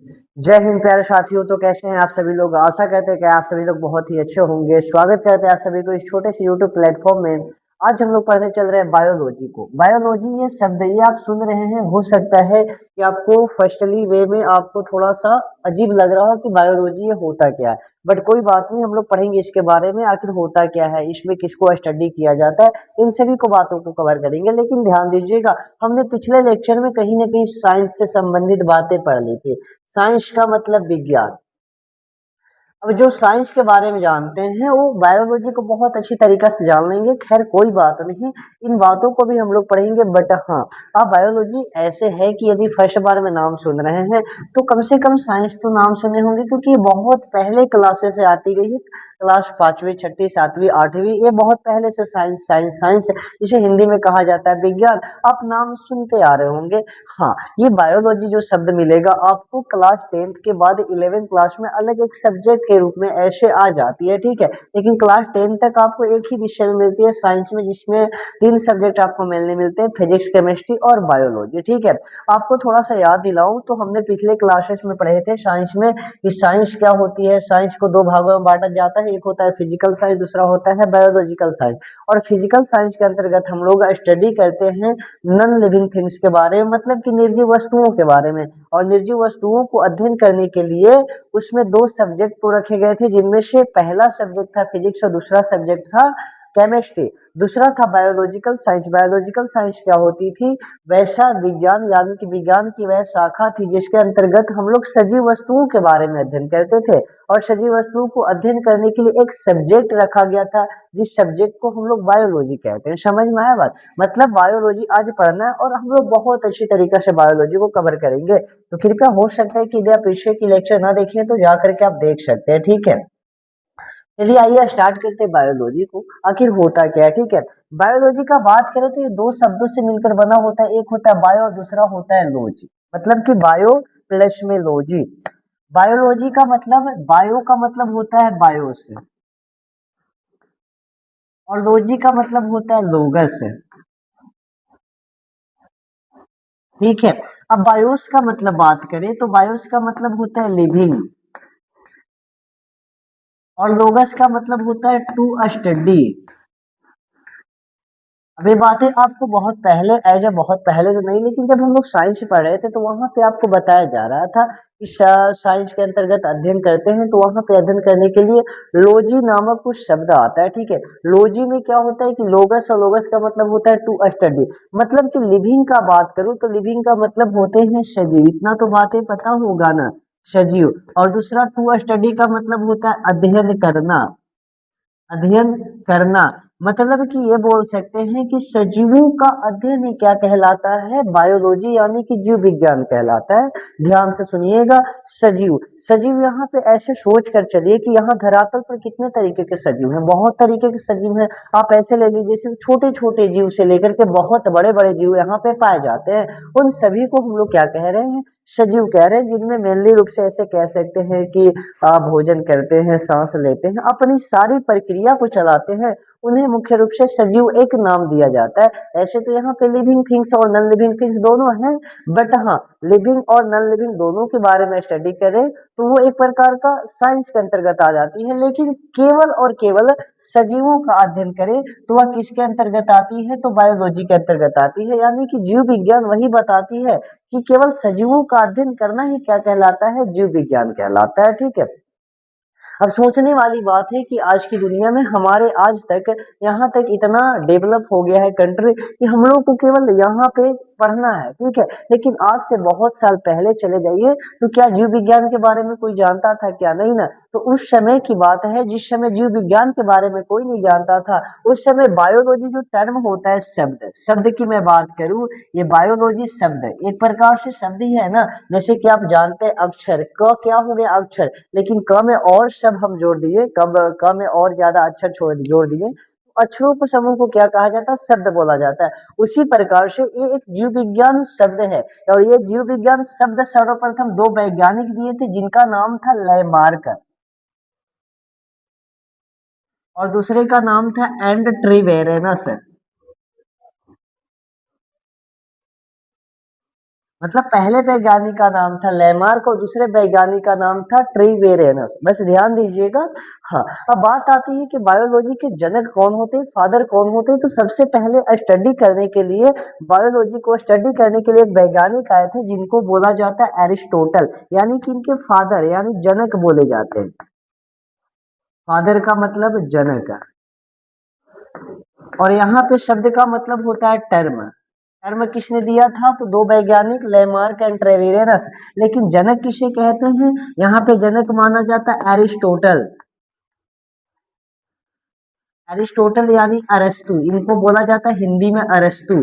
जय हिंद प्यारे साथियों। तो कैसे हैं आप सभी लोग? आशा करते हैं कि आप सभी लोग बहुत ही अच्छे होंगे। स्वागत करते हैं आप सभी को इस छोटे से यूट्यूब प्लेटफॉर्म में। आज हम लोग पढ़ने चल रहे हैं बायोलॉजी को। बायोलॉजी ये शब्द ये आप सुन रहे हैं, हो सकता है कि आपको फर्स्टली वे में आपको थोड़ा सा अजीब लग रहा हो कि बायोलॉजी ये होता क्या है। बट कोई बात नहीं, हम लोग पढ़ेंगे इसके बारे में, आखिर होता क्या है, इसमें किसको स्टडी किया जाता है, इन सभी को बातों को कवर करेंगे। लेकिन ध्यान दीजिएगा, हमने पिछले लेक्चर में कहीं ना कहीं साइंस से संबंधित बातें पढ़ ली थी। साइंस का मतलब विज्ञान। अब जो साइंस के बारे में जानते हैं वो बायोलॉजी को बहुत अच्छी तरीके से जान लेंगे। खैर कोई बात नहीं, इन बातों को भी हम लोग पढ़ेंगे। बट हाँ, अब बायोलॉजी ऐसे है कि यदि फर्स्ट बार में नाम सुन रहे हैं तो कम से कम साइंस तो नाम सुने होंगे, क्योंकि ये बहुत पहले क्लासेस से आती गई है। क्लास पांचवी छठी सातवीं आठवीं, ये बहुत पहले से साइंस साइंस साइंस, जिसे हिंदी में कहा जाता है विज्ञान, आप नाम सुनते आ रहे होंगे। हाँ, ये बायोलॉजी जो शब्द मिलेगा आपको क्लास 10th के बाद 11th क्लास में अलग एक सब्जेक्ट के रूप में ऐसे आ जाती है, ठीक है। लेकिन क्लास 10 तक आपको एक ही विषय में मिलती है साइंस में, जिसमें तीन सब्जेक्ट आपको मिलने मिलते हैं, फिजिक्स केमिस्ट्री और बायोलॉजी, ठीक है। आपको थोड़ा सा याद दिलाऊं तो हमने पिछले क्लासेस में पढ़े थे साइंस में कि साइंस क्या होती है। साइंस को दो भागों में बांटा जाता है, एक होता है फिजिकल साइंस, दूसरा होता है बायोलॉजिकल साइंस। और फिजिकल साइंस के अंतर्गत हम लोग स्टडी करते हैं नॉन लिविंग थिंग्स के बारे में, मतलब कि निर्जीव वस्तुओं के बारे में। और निर्जीव वस्तुओं को अध्ययन करने के लिए उसमें दो सब्जेक्ट तो रखे गए थे, जिनमें से पहला सब्जेक्ट था फिजिक्स और दूसरा सब्जेक्ट था केमिस्ट्री। दूसरा था बायोलॉजिकल साइंस। बायोलॉजिकल साइंस क्या होती थी? वैसा विज्ञान, यानी कि विज्ञान की वह शाखा थी जिसके अंतर्गत हम लोग सजीव वस्तुओं के बारे में अध्ययन करते थे। और सजीव वस्तुओं को अध्ययन करने के लिए एक सब्जेक्ट रखा गया था, जिस सब्जेक्ट को हम लोग बायोलॉजी कहते हैं। समझ में आया बात? मतलब बायोलॉजी आज पढ़ना है और हम लोग बहुत अच्छी तरीके से बायोलॉजी को कवर करेंगे। तो कृपया, हो सकता है कि यदि आप पीछे की लेक्चर ना देखें तो जा करके आप देख सकते हैं, ठीक है। चलिए आइए स्टार्ट करते हैं बायोलॉजी को, आखिर होता क्या है, ठीक है। बायोलॉजी का बात करें तो ये दो शब्दों से मिलकर बना होता है, एक होता है बायो और दूसरा होता है लॉजी। मतलब कि बायो प्लस में लॉजी। बायोलॉजी का मतलब, बायो का मतलब होता है बायो से, और लॉजी का मतलब होता है लोगस से, ठीक है। अब बायोस का मतलब बात करें तो बायोस का मतलब होता है लिविंग, और लोगस का मतलब होता है टू स्टडी। अब ये बातें आपको बहुत पहले, एज ए बहुत पहले तो नहीं, लेकिन जब हम लोग साइंस पढ़ रहे थे तो वहां पे आपको बताया जा रहा था कि साइंस के अंतर्गत अध्ययन करते हैं तो वहां पे अध्ययन करने के लिए लोजी नामक कुछ शब्द आता है, ठीक है। लोजी में क्या होता है कि लोगस, और लोगस का मतलब होता है टू स्टडी। मतलब कि लिविंग का बात करूं तो लिविंग का मतलब होते हैं सजीव, इतना तो बातें पता होगा ना, सजीव। और दूसरा टू स्टडी का मतलब होता है अध्ययन करना, अध्ययन करना। मतलब कि ये बोल सकते हैं कि सजीवों का अध्ययन ही क्या कहलाता है? बायोलॉजी, यानी कि जीव विज्ञान कहलाता है। ध्यान से सुनिएगा, सजीव। सजीव यहाँ पे ऐसे सोच कर चलिए कि यहाँ धरातल पर कितने तरीके के सजीव हैं, बहुत तरीके के सजीव हैं। आप ऐसे ले लीजिए, सिर्फ छोटे छोटे जीव से लेकर के बहुत बड़े बड़े जीव यहाँ पे पाए जाते हैं। उन सभी को हम लोग क्या कह रहे हैं? सजीव कह रहे हैं, जिनमें मेनली रूप से ऐसे कह सकते हैं कि भोजन करते हैं, सांस लेते हैं, अपनी सारी प्रक्रिया को चलाते हैं, उन्हें मुख्य रूप से सजीव एक नाम दिया जाता है। ऐसे तो यहाँ पे लिविंग थिंग्स और नॉन लिविंग थिंग्स दोनों हैं, बट हाँ, लिविंग और नॉन लिविंग दोनों के बारे में स्टडी करें तो वो एक प्रकार का साइंस के अंतर्गत आ जाती है। लेकिन केवल और केवल सजीवों का अध्ययन करें तो वह किसके अंतर्गत आती है? तो बायोलॉजी के अंतर्गत आती है। यानी कि जीव विज्ञान वही बताती है कि केवल सजीवों का अध्ययन करना ही क्या कहलाता है? जीव विज्ञान कहलाता है, ठीक है। अब सोचने वाली बात है कि आज की दुनिया में हमारे आज तक, यहाँ तक इतना डेवलप हो गया है कंट्री कि हम लोग को केवल यहाँ पे पढ़ना है, ठीक है। लेकिन आज से बहुत साल पहले चले जाइए तो क्या जीव विज्ञान के बारे में कोई जानता था? क्या नहीं ना। तो उस समय की बात है जिस समय जीव विज्ञान के बारे में कोई नहीं जानता था। उस समय बायोलॉजी जो टर्म होता है, शब्द, शब्द की मैं बात करूं, ये बायोलॉजी शब्द एक प्रकार से शब्द ही है ना। जैसे कि आप जानते हैं अक्षर, क क्या हो गया? अक्षर। लेकिन क में और शब्द हम जोड़ दिए, कब क में और ज्यादा अक्षर जोड़ दिए, अक्षरों को समूह को क्या कहा जाता है? शब्द बोला जाता है। उसी प्रकार से ये एक जीव विज्ञान शब्द है। और ये जीव विज्ञान शब्द सर्वप्रथम दो वैज्ञानिक दिए थे, जिनका नाम था लैमार्क, और दूसरे का नाम था एंड ट्रिवेरेनस। मतलब पहले वैज्ञानिक का नाम था लेमार्क और दूसरे वैज्ञानिक का नाम था ट्रीवेरेनस, बस ध्यान दीजिएगा। हाँ, अब बात आती है कि बायोलॉजी के जनक कौन होते हैं, फादर कौन होते हैं। तो सबसे पहले स्टडी करने के लिए, बायोलॉजी को स्टडी करने के लिए एक वैज्ञानिक आए थे जिनको बोला जाता है एरिस्टोटल, यानी कि इनके फादर यानी जनक बोले जाते हैं। फादर का मतलब जनक, और यहाँ पे शब्द का मतलब होता है टर्म। टर्म किसने दिया था, तो दो वैज्ञानिक लेमार्क एंड ट्रेविरेनस। लेकिन जनक किसे कहते हैं, यहाँ पे जनक माना जाता है एरिस्टोटल। एरिस्टोटल यानी अरस्तु, इनको बोला जाता है हिंदी में अरस्तु।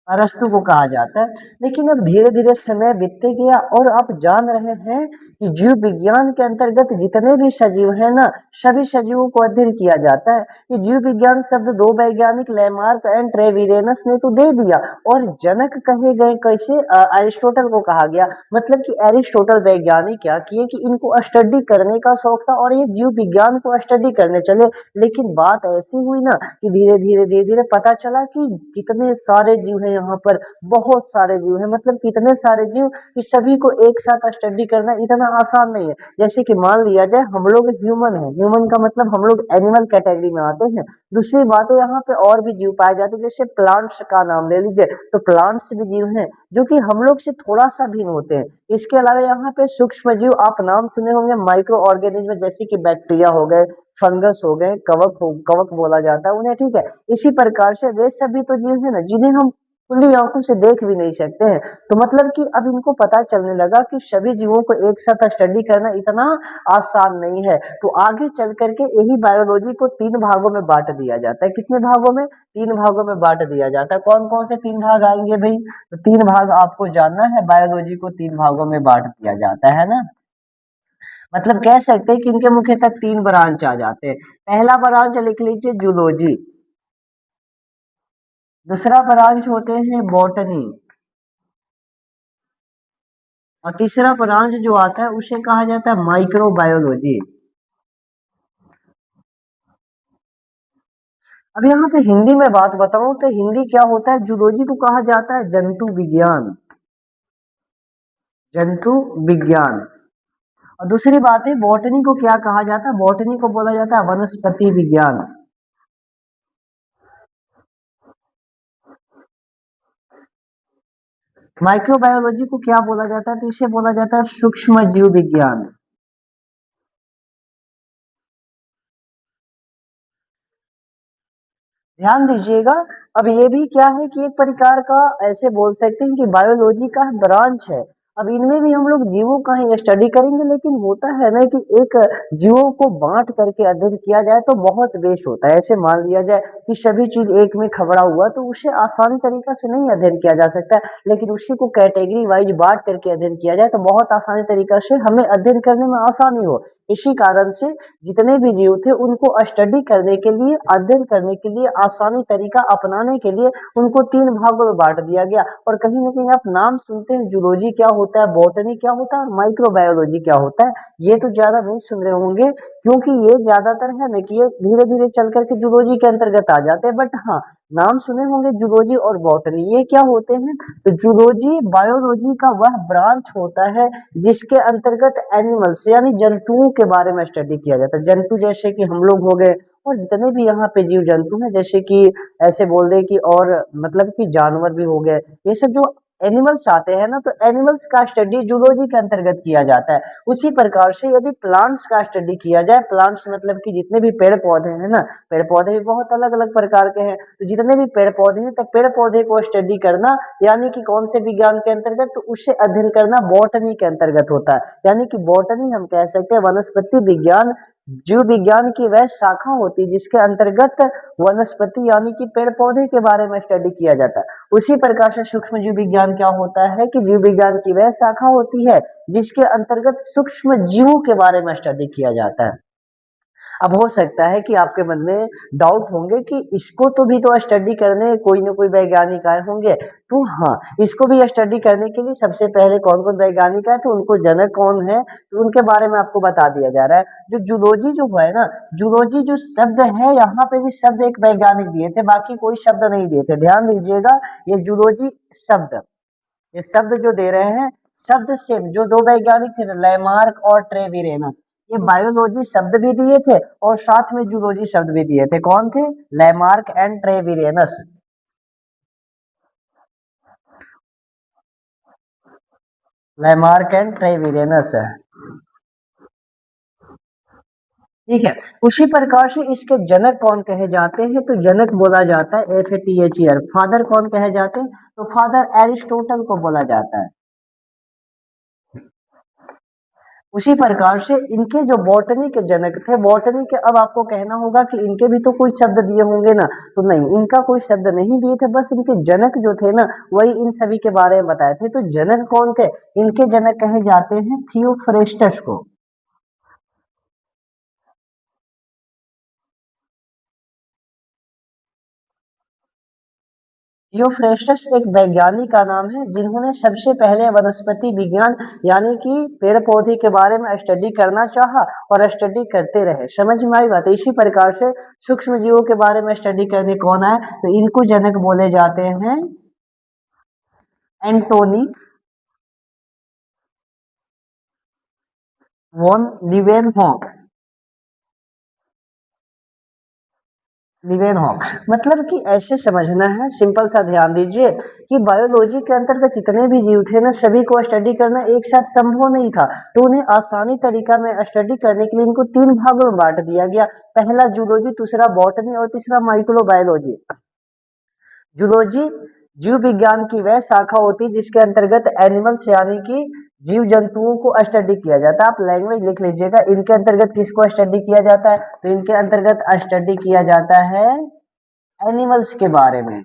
अरस्तु को कहा जाता है। लेकिन अब धीरे धीरे समय बीतते गया और आप जान रहे हैं कि जीव विज्ञान के अंतर्गत जितने भी सजीव हैं ना, सभी सजीवों को अध्ययन किया जाता है। ये जीव विज्ञान शब्द दो वैज्ञानिक लेमार्क एंड ट्रेविरेनस ने तो दे दिया, और जनक कहे गए कैसे, अरिस्टोटल को कहा गया। मतलब कि अरिस्टोटल वैज्ञानिक क्या किए कि इनको स्टडी करने का शौक था और ये जीव विज्ञान को स्टडी करने चले। लेकिन बात ऐसी हुई ना कि धीरे धीरे पता चला कि कितने सारे जीव हैं यहाँ पर, बहुत सारे जीव हैं। मतलब कितने सारे जीव कि सभी को एक साथ स्टडी करना इतना आसान नहीं है। जैसे कि मान लिया जाए हम लोग ह्यूमन है, ह्यूमन का मतलब हम लोग एनिमल कैटेगरी में आते हैं। दूसरी बात है यहाँ पे और भी जीव पाए जाते हैं, जैसे प्लांट्स का नाम ले लीजिए, तो प्लांट्स भी जीव हैं जो कि हम लोग से थोड़ा सा भिन्न होते हैं। इसके अलावा यहाँ पे सूक्ष्म जीव आप नाम सुने होंगे, माइक्रो ऑर्गेनिज्म, जैसे कि बैक्टीरिया हो गए, फंगस हो गए, कवक बोला जाता है उन्हें, ठीक है। इसी प्रकार से वे सभी तो जीव है ना जिन्हें हम खुली आंखों से देख भी नहीं सकते हैं। तो मतलब कि अब इनको पता चलने लगा कि सभी जीवों को एक साथ स्टडी करना इतना आसान नहीं है। तो आगे चल करके यही बायोलॉजी को तीन भागों में बांट दिया जाता है। कितने भागों में, तीन भागों में बांट दिया जाता है। कौन कौन से तीन भाग आएंगे भाई, तो तीन भाग आपको जानना है, बायोलॉजी को तीन भागों में बांट दिया जाता है ना। मतलब कह सकते हैं कि इनके मुख्यतः तीन ब्रांच आ जाते हैं। पहला ब्रांच लिख लीजिए जूलॉजी, दूसरा ब्रांच होते हैं बॉटनी, और तीसरा ब्रांच जो आता है उसे कहा जाता है माइक्रोबायोलॉजी। अब यहाँ पे हिंदी में बात बताऊं तो हिंदी क्या होता है, जूलॉजी को कहा जाता है जंतु विज्ञान, जंतु विज्ञान। और दूसरी बात है बॉटनी को क्या कहा जाता है, बॉटनी को बोला जाता है वनस्पति विज्ञान। माइक्रोबायोलॉजी को क्या बोला जाता है, तो इसे बोला जाता है सूक्ष्म जीव विज्ञान। ध्यान दीजिएगा। अब ये भी क्या है कि एक प्रकार का ऐसे बोल सकते हैं कि बायोलॉजी का ब्रांच है। अब इनमें भी हम लोग जीवों का ही स्टडी करेंगे, लेकिन होता है ना कि एक जीवों को बांट करके अध्ययन किया जाए तो बहुत बेस्ट होता है। ऐसे मान लिया जाए कि सभी चीज एक में खबरा हुआ तो उसे आसानी तरीका से नहीं अध्ययन किया जा सकता है, लेकिन उसी को कैटेगरी वाइज बांट करके अध्ययन किया जाए तो बहुत आसानी तरीका से हमें अध्ययन करने में आसानी हो। इसी कारण से जितने भी जीव थे उनको स्टडी करने के लिए, अध्ययन करने के लिए, आसानी तरीका अपनाने के लिए उनको तीन भागों में बांट दिया गया। और कहीं ना कहीं आप नाम सुनते हैं जूलॉजी क्या होता है, बॉटनी क्या होता है और माइक्रोबायोलॉजी क्या होता है, ये तो ज्यादा नहीं सुन रहे होंगे क्योंकि ये ज्यादातर है ना कि ये धीरे धीरे चल करके जूलॉजी के अंतर्गत आ जाते हैं। बट हाँ, नाम सुने होंगे जूलॉजी और बॉटनी, ये क्या होते हैं, तो जूलॉजी बायोलॉजी का वह ब्रांच होता है जिसके अंतर्गत एनिमल्स यानी जंतुओं के बारे में स्टडी किया जाता है। जंतु जैसे कि हम लोग हो गए और जितने भी यहाँ पे जीव जंतु हैं, जैसे कि ऐसे बोल दे कि और मतलब कि जानवर भी हो गए, ये सब जो एनिमल्स आते हैं ना, तो एनिमल्स का स्टडी जूलॉजी के अंतर्गत किया जाता है। उसी प्रकार से यदि प्लांट्स का स्टडी किया जाए, प्लांट्स मतलब कि जितने भी पेड़ पौधे हैं ना, पेड़ पौधे भी बहुत अलग अलग प्रकार के हैं, तो जितने भी पेड़ पौधे हैं तो पेड़ पौधे को स्टडी करना यानी कि कौन से विज्ञान के अंतर्गत, तो उससे अध्ययन करना बॉटनी के अंतर्गत होता है। यानी कि बॉटनी हम कह सकते हैं वनस्पति विज्ञान, जीव विज्ञान की वह शाखा होती है जिसके अंतर्गत वनस्पति यानी कि पेड़ पौधे के बारे में स्टडी किया जाता है। उसी प्रकार से सूक्ष्म जीव विज्ञान क्या होता है कि जीव विज्ञान की वह शाखा होती है जिसके अंतर्गत सूक्ष्म जीवों के बारे में स्टडी किया जाता है। अब हो सकता है कि आपके मन में डाउट होंगे कि इसको तो भी तो स्टडी करने कोई ना कोई वैज्ञानिक आए होंगे, तो हाँ, इसको भी स्टडी करने के लिए सबसे पहले कौन कौन वैज्ञानिक आए थे, उनको जनक कौन है, तो उनके बारे में आपको बता दिया जा रहा है। जो जूलॉजी जो है ना, जूलॉजी जो शब्द है, यहाँ पे भी शब्द एक वैज्ञानिक दिए थे, बाकी कोई शब्द नहीं दिए थे। ध्यान दीजिएगा, ये जूलॉजी शब्द, ये शब्द जो दे रहे हैं, शब्द सेम जो दो वैज्ञानिक थे ना, लैमार्क और ट्रेविरेनस, ये बायोलॉजी शब्द भी दिए थे और साथ में जूलॉजी शब्द भी दिए थे। कौन थे? Lamarck and Treviranus. Lamarck and Treviranus है, ठीक है। उसी प्रकार से इसके जनक कौन कहे जाते हैं, तो जनक बोला जाता है FATHER। फादर कौन कहे जाते हैं, तो फादर एरिस्टोटल को बोला जाता है। उसी प्रकार से इनके जो बॉटनी के जनक थे, बॉटनी के, अब आपको कहना होगा कि इनके भी तो कोई शब्द दिए होंगे ना, तो नहीं, इनका कोई शब्द नहीं दिए थे, बस इनके जनक जो थे ना, वही इन सभी के बारे में बताए थे। तो जनक कौन थे? इनके जनक कहे जाते हैं थियोफ्रेस्टस को। थियोफ्रेस्टस एक वैज्ञानिक का नाम है, जिन्होंने सबसे पहले वनस्पति विज्ञान यानी कि पेड़ पौधे के बारे में स्टडी करना चाहा और स्टडी करते रहे। समझ में आई बात? इसी प्रकार से सूक्ष्म जीवों के बारे में स्टडी करने कौन आए, तो इनको जनक बोले जाते हैं एंटोनी वॉन लीवेनहॉक। लिवेनहॉक मतलब कि ऐसे समझना है, सिंपल सा ध्यान दीजिए कि बायोलॉजी के अंतर्गत जितने भी जीव थे ना, सभी को स्टडी करना एक साथ संभव नहीं था, तो उन्हें आसानी तरीका में स्टडी करने के लिए इनको तीन भागों में बांट दिया गया। पहला जूलॉजी, दूसरा बॉटनी और तीसरा माइक्रोबायोलॉजी। जूलॉजी जीव विज्ञान की वह शाखा होती है जिसके अंतर्गत एनिमल्स यानी कि जीव जंतुओं को स्टडी किया जाता है। आप लैंग्वेज लिख लीजिएगा, इनके अंतर्गत किसको स्टडी किया जाता है, तो इनके अंतर्गत स्टडी किया जाता है एनिमल्स के बारे में,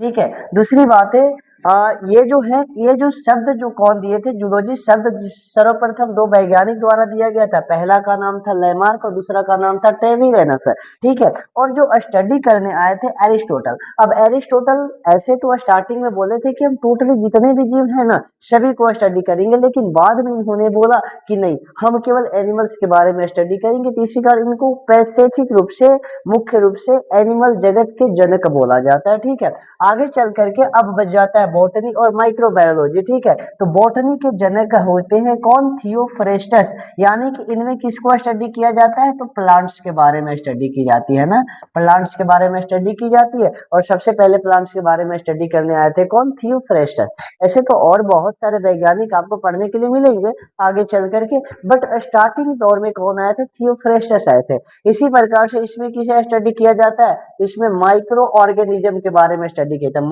ठीक है। दूसरी बात है, ये जो है, ये जो शब्द जो कौन दिए थे, जूलॉजी शब्द सर्वप्रथम दो वैज्ञानिक द्वारा दिया गया था। पहला का नाम था लैमार्क और दूसरा का नाम था ट्रेविरेनस, ठीक है। और जो स्टडी करने आए थे एरिस्टोटल। अब एरिस्टोटल ऐसे तो स्टार्टिंग में बोले थे कि हम टोटली जितने भी जीव है ना, सभी को स्टडी करेंगे, लेकिन बाद में इन्होंने बोला कि नहीं, हम केवल एनिमल्स के बारे में स्टडी करेंगे। तो इसी कारण इनको पैसिफिक रूप से, मुख्य रूप से एनिमल जगत के जनक बोला जाता है, ठीक है। आगे चल करके अब बच जाता है बॉटनी और माइक्रोबायोलॉजी, ठीक है। तो बॉटनी के जनक होते हैं कौन? थियोफ्रेस्टस। यानी कि इनमें किसको स्टडी किया जाता है, तो प्लांट्स के बारे में स्टडी की जाती है ना, प्लांट्स के बारे में स्टडी की जाती है। और सबसे पहले प्लांट्स के बारे में स्टडी करने आए थे कौन? थियोफ्रेस्टस। ऐसे तो और बहुत सारे वैज्ञानिक आपको पढ़ने के लिए मिलेंगे आगे चल करके, बट स्टार्टिंग दौर में कौन आए थे? थियोफ्रेस्टस आए थे। इसी प्रकार से इसमें किसे स्टडी किया जाता है, इसमें माइक्रो ऑर्गेनिज्म के बारे में स्टडी किया था।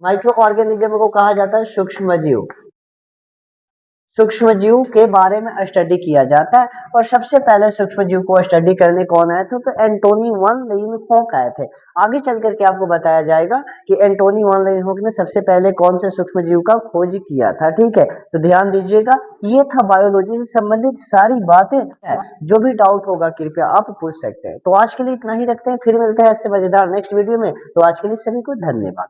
माइक्रो ऑर्गेनिज्म को कहा जाता है सूक्ष्म जीव। सूक्ष्म जीव के बारे में स्टडी किया जाता है। और सबसे पहले सूक्ष्म जीव को स्टडी करने कौन आए थे, तो एंटोनी वन लीवेनहॉक आए थे। आगे चल करके आपको बताया जाएगा कि एंटोनी वन लीवेनहॉक ने सबसे पहले कौन से सूक्ष्म जीव का खोज किया था, ठीक है। तो ध्यान दीजिएगा, ये था बायोलॉजी से संबंधित सारी बातें। जो भी डाउट होगा कृपया आप पूछ सकते हैं। तो आज के लिए इतना ही रखते हैं, फिर मिलते हैं ऐसे मजेदार नेक्स्ट वीडियो में। तो आज के लिए सभी को धन्यवाद।